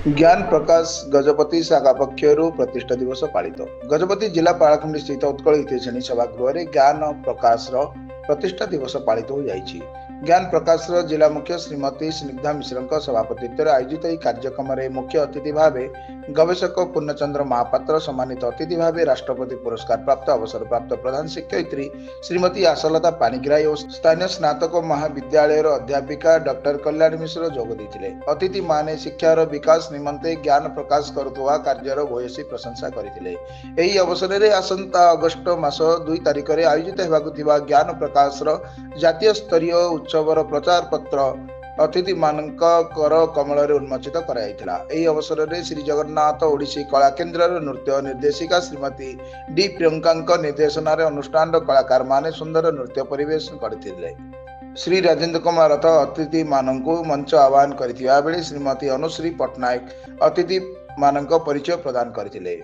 ज्ञान प्रकाश गजपति शाखा पक्षर प्रतिष्ठा दिवस पालित। गजपति जिला पालाखंडी स्थित उत्कल हितैषणी सभागृह ज्ञान प्रकाश प्रतिष्ठा दिवस पालित हो जाइछि। ज्ञान प्रकाश जिला मुख्य श्रीमती स्निग्धा मिश्र सभापतित्व आयोजित यह कार्यक्रम में मुख्य अतिथि भाव गवेषक पूर्णचंद्र महापात्र, सम्मानित अतिथि भाव राष्ट्रपति पुरस्कार प्राप्त अवसर प्राप्त प्रधान शिक्षयित्री श्रीमती आशालता पाणिग्राही और स्थानीय स्नातक महाविद्यालय अध्यापिका डॉक्टर कल्याणी मिश्र जोग देथिले। अतिथि माने शिक्षार विकास निमंते ज्ञान प्रकाश करुवा कार्यर भूयसी प्रशंसा करथिले। एही अवसर में आसंता अगस्ट मास 2 तारिख में आयोजित हेबाकु थिबा ज्ञान प्रकाश जातीय स्तरीय उत्सवर प्रचार पत्र अतिथि मानक कर कमल उन्मोचित कराइथिला। एही अवसर में श्री जगन्नाथ ओडिसी कला केन्द्र नृत्य निर्देशिका श्रीमती डी प्रियंका निर्देशन अनुष्ठान कलाकार माने सुंदर नृत्य परिवेशन करथिले। श्री राजेंद्र कुमार रथ अतिथि मानकु मंच आह्वान करथिबा बेले श्रीमती अनुश्री पट्टनायक अतिथि मानक परिचय प्रदान करथिले।